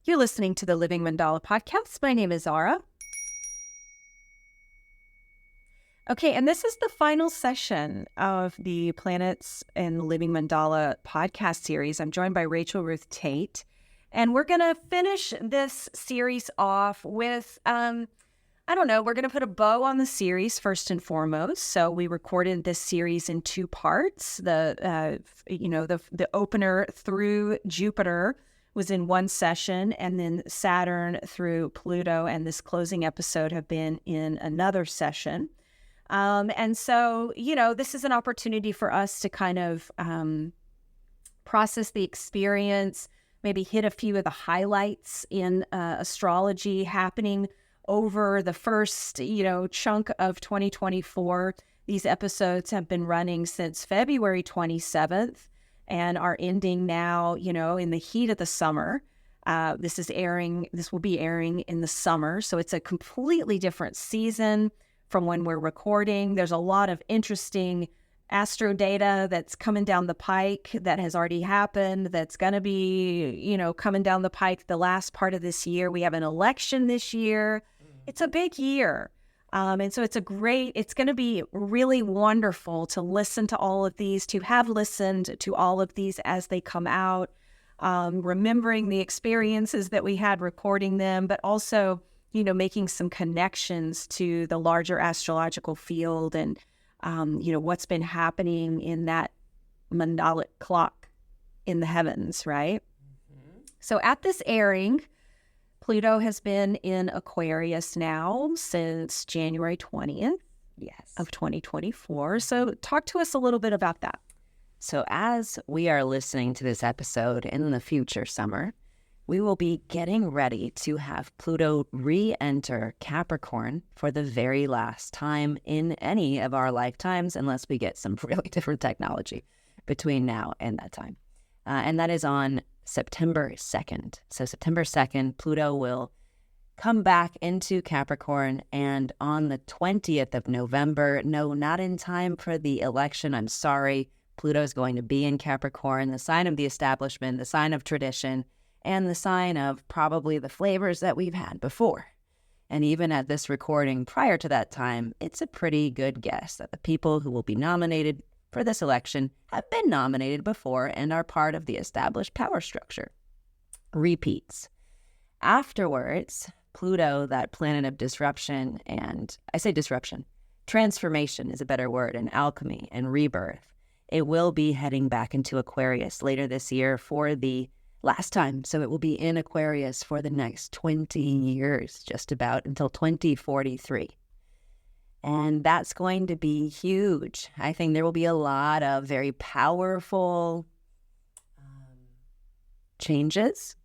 You're listening to the Living Mandala podcast. My name is Zara. Okay, and this is the final session of the Planets and Living Mandala podcast series. I'm joined by Rachel Ruth Tate, and we're going to finish this series off with, we're going to put a bow on the series first and foremost. So we recorded this series in two parts. The opener through Jupiter was in one session, and then Saturn through Pluto and this closing episode have been in another session. And so, this is an opportunity for us to kind of process the experience, maybe hit a few of the highlights in astrology happening over the first, chunk of 2024. These episodes have been running since February 27th. And are ending now, in the heat of the summer. This will be airing in the summer. So it's a completely different season from when we're recording. There's a lot of interesting astro data that's coming down the pike that has already happened, that's going to be, coming down the pike the last part of this year. We have an election this year. It's a big year. And so it's going to be really wonderful to listen to all of these, to have listened to all of these as they come out, remembering the experiences that we had recording them, but also, making some connections to the larger astrological field and, what's been happening in that mandalic clock in the heavens, right? Mm-hmm. So at this airing, Pluto has been in Aquarius now since January 20th of 2024. So talk to us a little bit about that. So as we are listening to this episode in the future summer, we will be getting ready to have Pluto re-enter Capricorn for the very last time in any of our lifetimes, unless we get some really different technology between now and that time. And that is on September 2nd. So September 2nd, Pluto will come back into Capricorn, and on the 20th of November, no, not in time for the election, I'm sorry, Pluto is going to be in Capricorn, the sign of the establishment, the sign of tradition, and the sign of probably the flavors that we've had before. And even at this recording prior to that time, it's a pretty good guess that the people who will be nominated for this election have been nominated before and are part of the established power structure. Repeats. Afterwards, Pluto, that planet of disruption, and I say disruption, transformation is a better word, and alchemy and rebirth, it will be heading back into Aquarius later this year for the last time. So it will be in Aquarius for the next 20 years, just about until 2043. And that's going to be huge. I think there will be a lot of very powerful changes,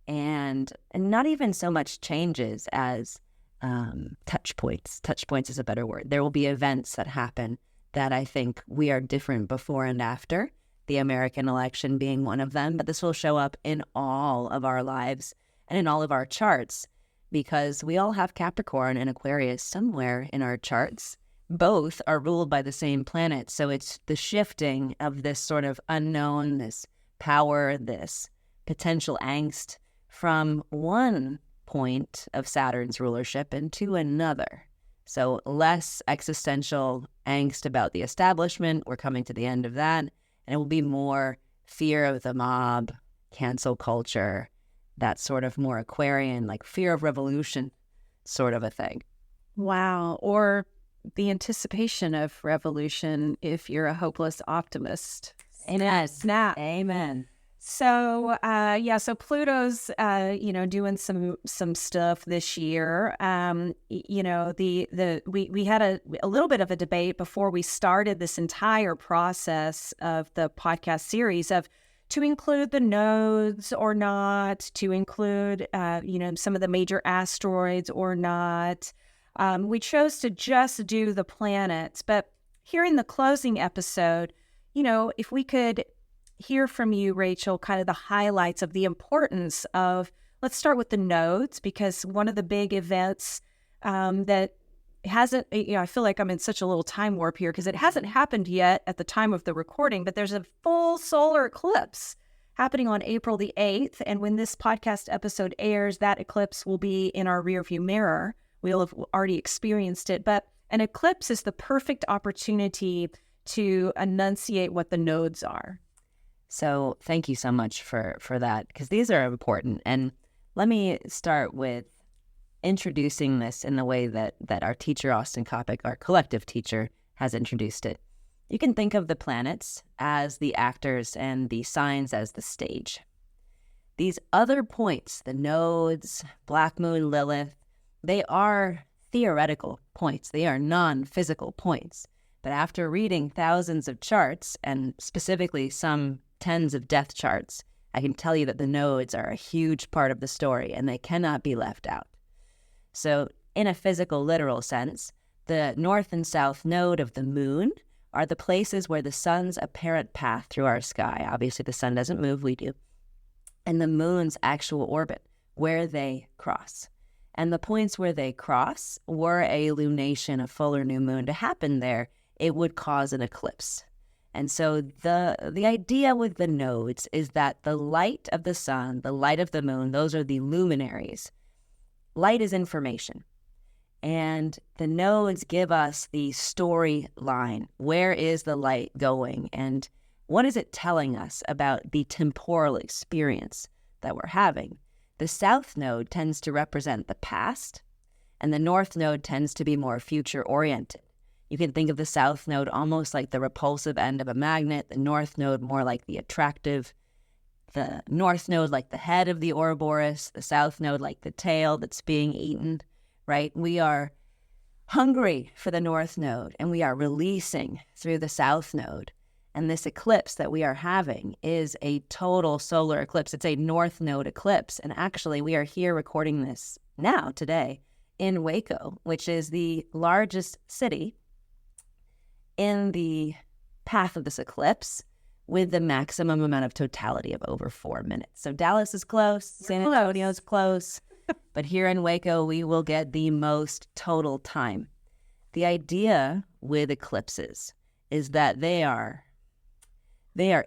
and not even so much changes as touch points. Touch points is a better word. There will be events that happen that I think we are different before and after, the American election being one of them. But this will show up in all of our lives and in all of our charts, because we all have Capricorn and Aquarius somewhere in our charts. Both are ruled by the same planet. So it's the shifting of this sort of unknown, this power, this potential angst from one point of Saturn's rulership into another. So less existential angst about the establishment. We're coming to the end of that. And it will be more fear of the mob, cancel culture, that sort of more Aquarian, like fear of revolution sort of a thing. Wow. Or the anticipation of revolution if you're a hopeless optimist. Amen. Snap. Amen. So, so Pluto's, doing some stuff this year. We had a little bit of a debate before we started this entire process of the podcast series of to include the nodes or not, to include, some of the major asteroids or not. We chose to just do the planets, but here in the closing episode, if we could hear from you, Rachel, kind of the highlights of the importance of, let's start with the nodes, because one of the big events that hasn't, I feel like I'm in such a little time warp here because it hasn't happened yet at the time of the recording, but there's a full solar eclipse happening on April the 8th. And when this podcast episode airs, that eclipse will be in our rearview mirror. We'll have already experienced it. But an eclipse is the perfect opportunity to enunciate what the nodes are. So thank you so much for that, because these are important. And let me start with introducing this in the way that our teacher, Austin Coppock, our collective teacher, has introduced it. You can think of the planets as the actors and the signs as the stage. These other points, the nodes, Black Moon, Lilith, they are theoretical points. They are non-physical points. But after reading thousands of charts, and specifically some tens of death charts, I can tell you that the nodes are a huge part of the story and they cannot be left out. So in a physical, literal sense, the north and south node of the moon are the places where the sun's apparent path through our sky, obviously the sun doesn't move, we do, and the moon's actual orbit, where they cross. And the points where they cross, were a lunation, a full or new moon to happen there, it would cause an eclipse. And so the idea with the nodes is that the light of the sun, the light of the moon, those are the luminaries. Light is information. And the nodes give us the storyline. Where is the light going? And what is it telling us about the temporal experience that we're having? The south node tends to represent the past, and the north node tends to be more future-oriented. You can think of the south node almost like the repulsive end of a magnet, the north node more like the attractive, the north node like the head of the Ouroboros, the south node like the tail that's being eaten, right? We are hungry for the north node, and we are releasing through the south node. And this eclipse that we are having is a total solar eclipse. It's a north node eclipse. And actually, we are here recording this now, today, in Waco, which is the largest city in the path of this eclipse, with the maximum amount of totality of over 4 minutes. So Dallas is close, San Antonio is close, but here in Waco, we will get the most total time. The idea with eclipses is that they are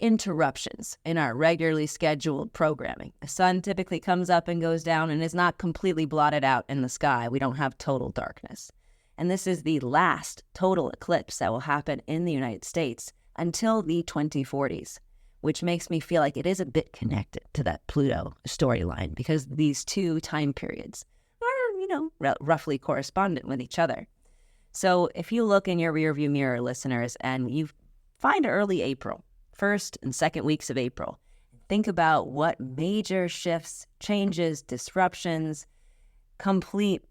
interruptions in our regularly scheduled programming. The sun typically comes up and goes down and is not completely blotted out in the sky. We don't have total darkness. And this is the last total eclipse that will happen in the United States until the 2040s, which makes me feel like it is a bit connected to that Pluto storyline, because these two time periods are, roughly correspondent with each other. So if you look in your rearview mirror, listeners, and you find early April, first and second weeks of April, think about what major shifts, changes, disruptions, complete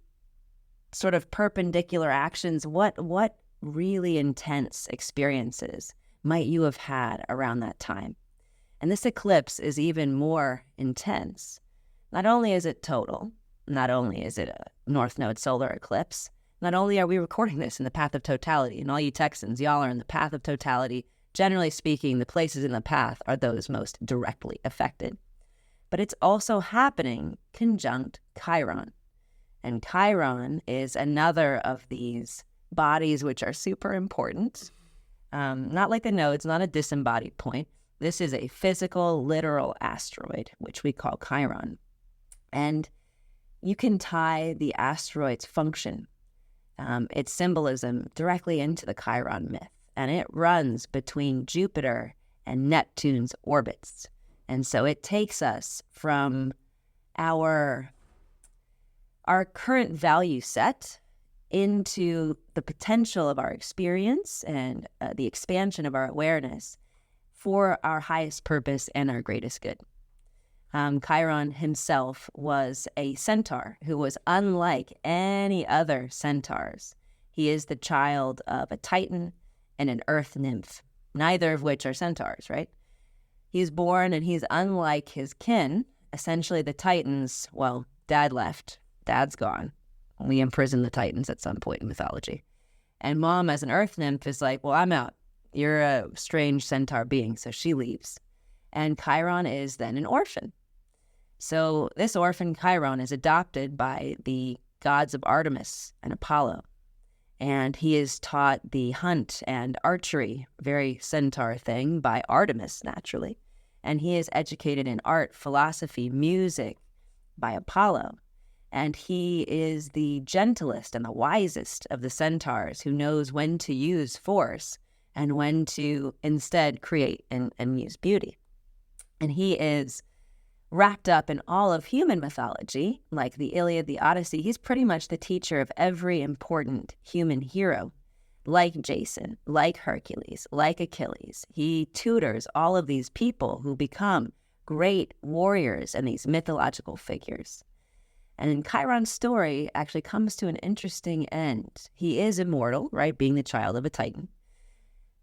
sort of perpendicular actions, what really intense experiences might you have had around that time? And this eclipse is even more intense. Not only is it total, not only is it a north node solar eclipse, not only are we recording this in the path of totality, and all you Texans, y'all are in the path of totality. Generally speaking, the places in the path are those most directly affected. But it's also happening conjunct Chiron. And Chiron is another of these bodies which are super important. Not like the nodes, not a disembodied point. This is a physical, literal asteroid, which we call Chiron. And you can tie the asteroid's function, its symbolism, directly into the Chiron myth. And it runs between Jupiter and Neptune's orbits. And so it takes us from our current value set into the potential of our experience and the expansion of our awareness for our highest purpose and our greatest good. Chiron himself was a centaur who was unlike any other centaurs. He is the child of a titan and an earth nymph, neither of which are centaurs, right? He's born and he's unlike his kin. Essentially, the titans, well, dad left, dad's gone. We imprisoned the titans at some point in mythology. And mom, as an earth nymph, is like, well, I'm out. You're a strange centaur being, so she leaves. And Chiron is then an orphan. So this orphan Chiron is adopted by the gods of Artemis and Apollo. And he is taught the hunt and archery, very centaur thing, by Artemis, naturally. And he is educated in art, philosophy, music by Apollo. And he is the gentlest and the wisest of the centaurs, who knows when to use force and when to instead create and use beauty. And he is wrapped up in all of human mythology, like the Iliad, the Odyssey. He's pretty much the teacher of every important human hero, like Jason, like Hercules, like Achilles. He tutors all of these people who become great warriors and these mythological figures. And Chiron's story actually comes to an interesting end. He is immortal, right, being the child of a Titan.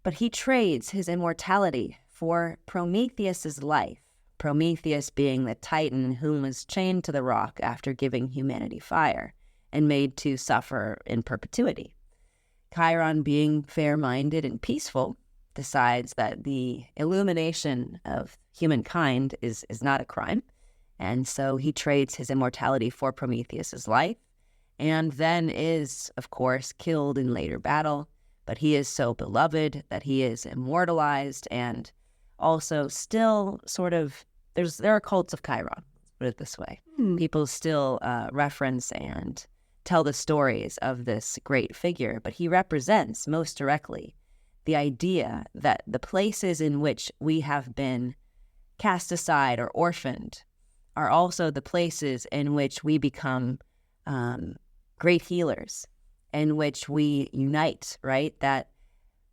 But he trades his immortality for Prometheus's life. Prometheus being the Titan whom was chained to the rock after giving humanity fire and made to suffer in perpetuity. Chiron, being fair-minded and peaceful, decides that the illumination of humankind is not a crime. And so he trades his immortality for Prometheus's life, and then is, of course, killed in later battle. But he is so beloved that he is immortalized, and also still sort of, there are cults of Chiron, let's put it this way. People still reference and tell the stories of this great figure, but he represents most directly the idea that the places in which we have been cast aside or orphaned are also the places in which we become great healers, in which we unite, right? That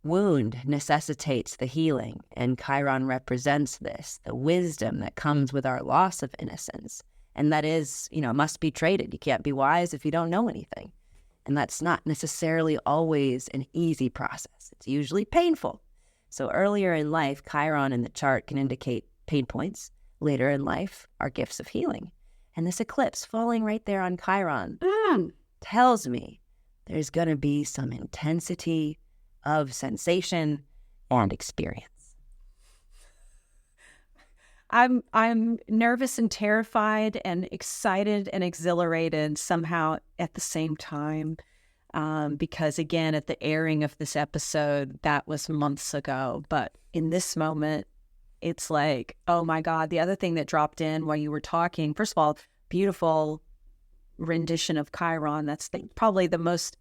wound necessitates the healing, and Chiron represents this, the wisdom that comes with our loss of innocence. And that is, must be traded. You can't be wise if you don't know anything. And that's not necessarily always an easy process. It's usually painful. So earlier in life, Chiron in the chart can indicate pain points. Later in life are gifts of healing. And this eclipse falling right there on Chiron tells me there's going to be some intensity of sensation and experience. I'm nervous and terrified and excited and exhilarated somehow at the same time. Because again, at the airing of this episode, that was months ago. But in this moment, it's like, oh my God. The other thing that dropped in while you were talking, first of all, beautiful rendition of Chiron. That's probably the most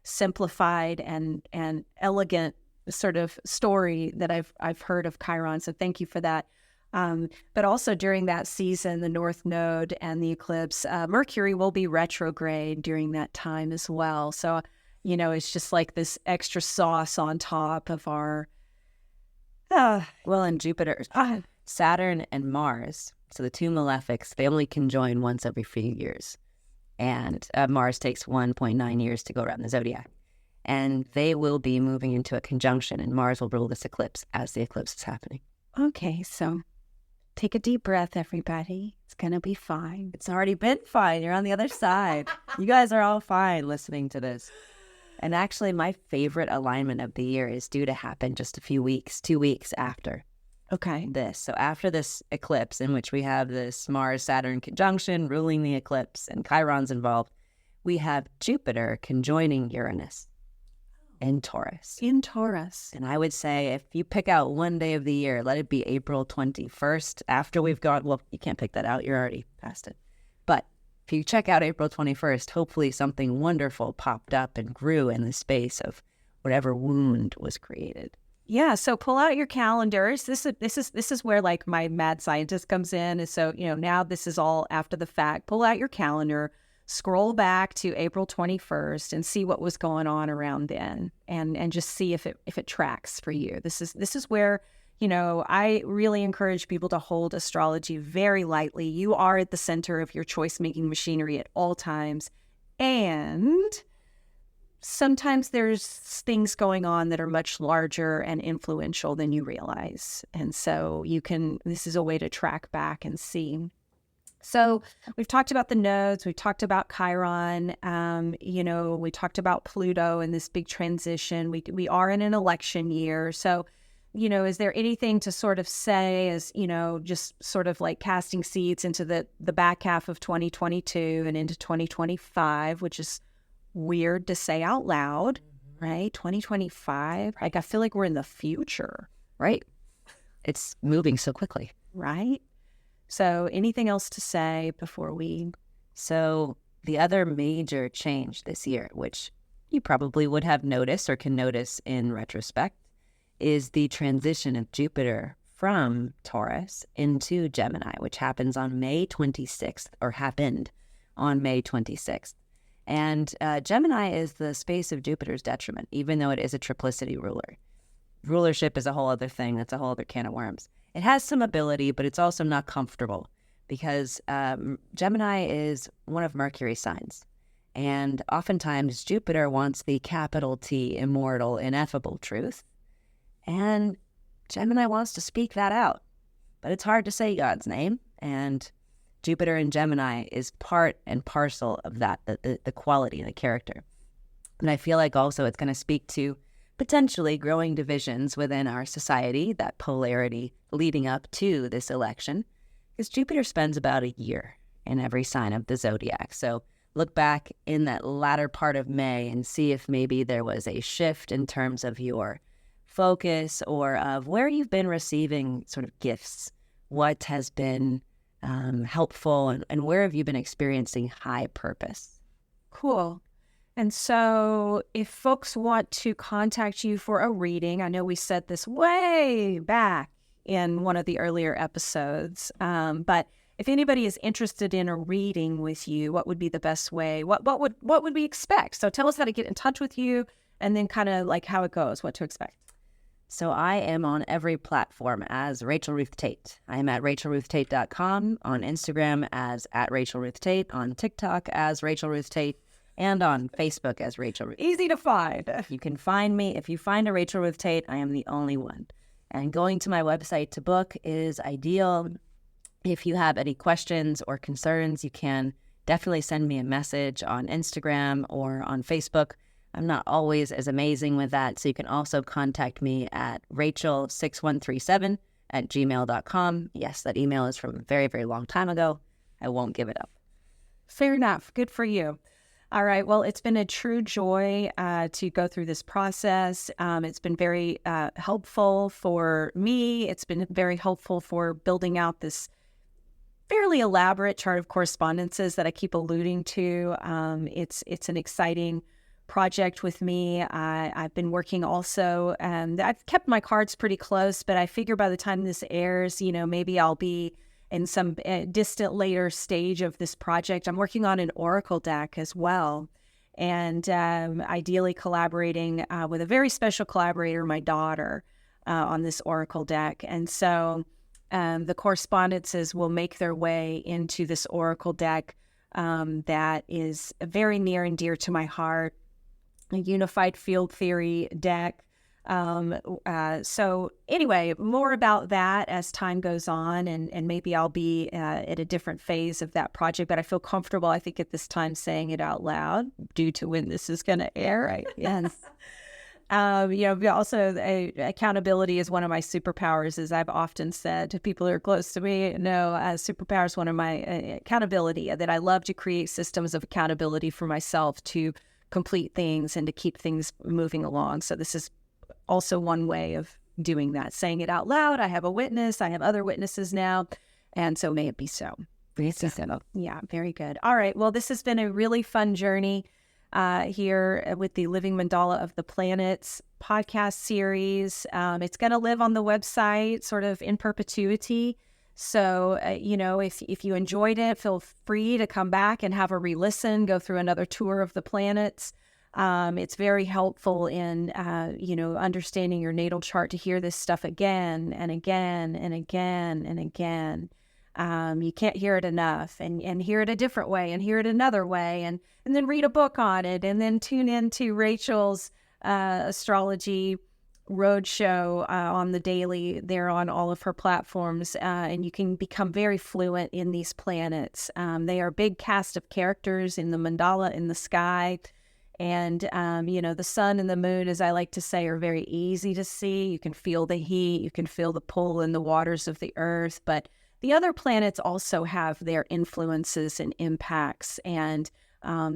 simplified and elegant sort of story that I've heard of Chiron. So thank you for that. But also during that season, the North Node and the eclipse, Mercury will be retrograde during that time as well. So, it's just like this extra sauce on top of our... and Jupiter, Saturn and Mars, so the two malefics, they only conjoin once every few years. And Mars takes 1.9 years to go around the zodiac. And they will be moving into a conjunction, and Mars will rule this eclipse as the eclipse is happening. Okay, so take a deep breath, everybody. It's going to be fine. It's already been fine. You're on the other side. You guys are all fine listening to this. And actually, my favorite alignment of the year is due to happen just 2 weeks after this. So after this eclipse, in which we have this Mars-Saturn conjunction ruling the eclipse and Chiron's involved, we have Jupiter conjoining Uranus in Taurus. And I would say if you pick out one day of the year, let it be April 21st after we've gone, well, you can't pick that out. You're already past it. But if you check out April 21st, hopefully something wonderful popped up and grew in the space of whatever wound was created. Yeah, so pull out your calendars. This is where like my mad scientist comes in. And so, now this is all after the fact. Pull out your calendar, scroll back to April 21st and see what was going on around then and just see if it tracks for you. This is where, I really encourage people to hold astrology very lightly. You are at the center of your choice-making machinery at all times. And sometimes there's things going on that are much larger and influential than you realize. And so this is a way to track back and see. So we've talked about the nodes, we've talked about Chiron, we talked about Pluto and this big transition. We are in an election year. So, is there anything to sort of say as, just sort of like casting seeds into the back half of 2022 and into 2025, which is weird to say out loud, right? 2025, like I feel like we're in the future, right? it's moving so quickly. Right? So anything else to say before we... So the other major change this year, which you probably would have noticed or can notice in retrospect, is the transition of Jupiter from Taurus into Gemini, which happens on May 26th, or happened on May 26th. And Gemini is the space of Jupiter's detriment, even though it is a triplicity ruler. Rulership is a whole other thing. That's a whole other can of worms. It has some ability, but it's also not comfortable because Gemini is one of Mercury's signs. And oftentimes Jupiter wants the capital T, immortal, ineffable truth. And Gemini wants to speak that out. But it's hard to say God's name. And Jupiter in Gemini is part and parcel of that, the quality, the character. And I feel like also it's going to speak to potentially growing divisions within our society, that polarity leading up to this election, because Jupiter spends about a year in every sign of the zodiac. So look back in that latter part of May and see if maybe there was a shift in terms of your focus or of where you've been receiving sort of gifts, what has been helpful, and where have you been experiencing high purpose. Cool. And so if folks want to contact you for a reading, I know we said this way back in one of the earlier episodes, but if anybody is interested in a reading with you, what would be the best way? What would we expect? So tell us how to get in touch with you and then kind of like how it goes, what to expect. So I am on every platform as Rachel Ruth Tate. I am at rachelruthtate.com, on Instagram as @RachelRuthTate, on TikTok as Rachel Ruth Tate, and on Facebook as Rachel Ruth. Easy to find. You can find me. If you find a Rachel Ruth Tate, I am the only one. And going to my website to book is ideal. If you have any questions or concerns, you can definitely send me a message on Instagram or on Facebook. I'm not always as amazing with that, so you can also contact me at rachel6137@gmail.com. Yes, that email is from a very, very long time ago. I won't give it up. Fair enough. Good for you. All right. Well, it's been a true joy to go through this process. It's been very helpful for me. It's been very helpful for building out this fairly elaborate chart of correspondences that I keep alluding to. It's an exciting project with me. I've been working also, and I've kept my cards pretty close, but I figure by the time this airs, maybe I'll be in some distant later stage of this project. I'm working on an oracle deck as well, and ideally collaborating with a very special collaborator, my daughter, on this oracle deck. And so the correspondences will make their way into this oracle deck that is very near and dear to my heart, a unified field theory deck. So anyway, more about that as time goes on, and maybe I'll be at a different phase of that project, but I feel comfortable, I think, at this time saying it out loud due to when this is going to air. Right? Yes. Also accountability is one of my superpowers, as I've often said to people who are close to me. Superpower is one of my accountability, that I love to create systems of accountability for myself to complete things and to keep things moving along. So this is also one way of doing that, saying it out loud. I have a witness. I have other witnesses now. And so may it be so. Yeah, very good. All right. Well, this has been a really fun journey here with the Living Mandala of the Planets podcast series. It's going to live on the website sort of in perpetuity. So, if you enjoyed it, feel free to come back and have a re-listen, go through another tour of the planets. It's very helpful in, understanding your natal chart to hear this stuff again and again and again and again. You can't hear it enough, and hear it a different way and hear it another way, and then read a book on it, and then tune into Rachel's astrology roadshow on the daily there on all of her platforms, and you can become very fluent in these planets. They are a big cast of characters in the mandala in the sky. And, the sun and the moon, as I like to say, are very easy to see. You can feel the heat, you can feel the pull in the waters of the earth, but the other planets also have their influences and impacts, and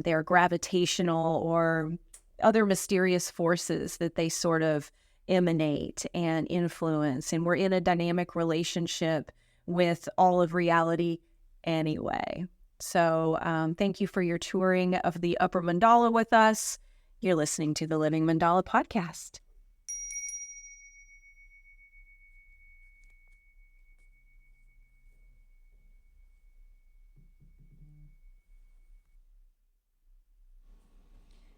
their gravitational or other mysterious forces that they sort of emanate and influence. And we're in a dynamic relationship with all of reality anyway. So thank you for your touring of the upper mandala with us. You're listening to the Living Mandala podcast.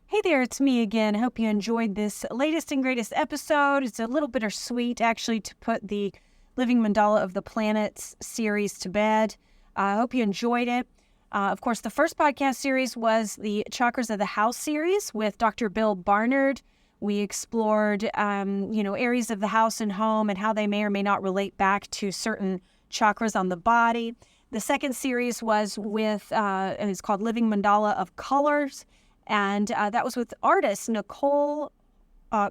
Hey there, it's me again. I hope you enjoyed this latest and greatest episode. It's a little bittersweet, actually, to put the Living Mandala of the Planets series to bed. I hope you enjoyed it. Of course, the first podcast series was the Chakras of the House series with Dr. Bill Barnard. We explored, areas of the house and home and how they may or may not relate back to certain chakras on the body. The second series was with, it's called Living Mandala of Colors. And that was with artist Nicole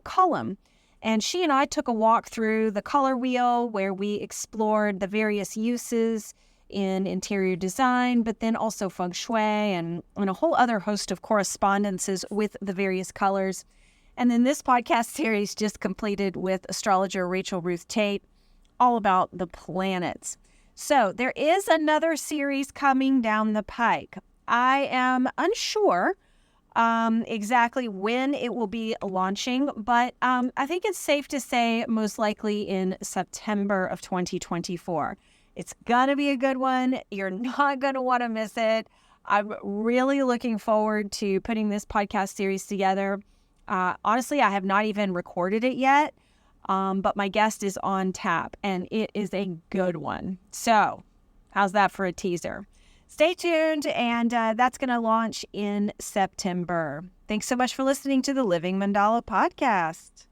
Cullum. And she and I took a walk through the color wheel where we explored the various uses in interior design, but then also feng shui and a whole other host of correspondences with the various colors. And then this podcast series just completed with astrologer Rachel Ruth Tate, all about the planets. So there is another series coming down the pike. I am unsure exactly when it will be launching, but I think it's safe to say most likely in September of 2024. It's gonna be a good one. You're not gonna want to miss it. I'm really looking forward to putting this podcast series together. Honestly, I have not even recorded it yet, but my guest is on tap, and it is a good one. So how's that for a teaser? Stay tuned, and that's going to launch in September. Thanks so much for listening to the Living Mandala podcast.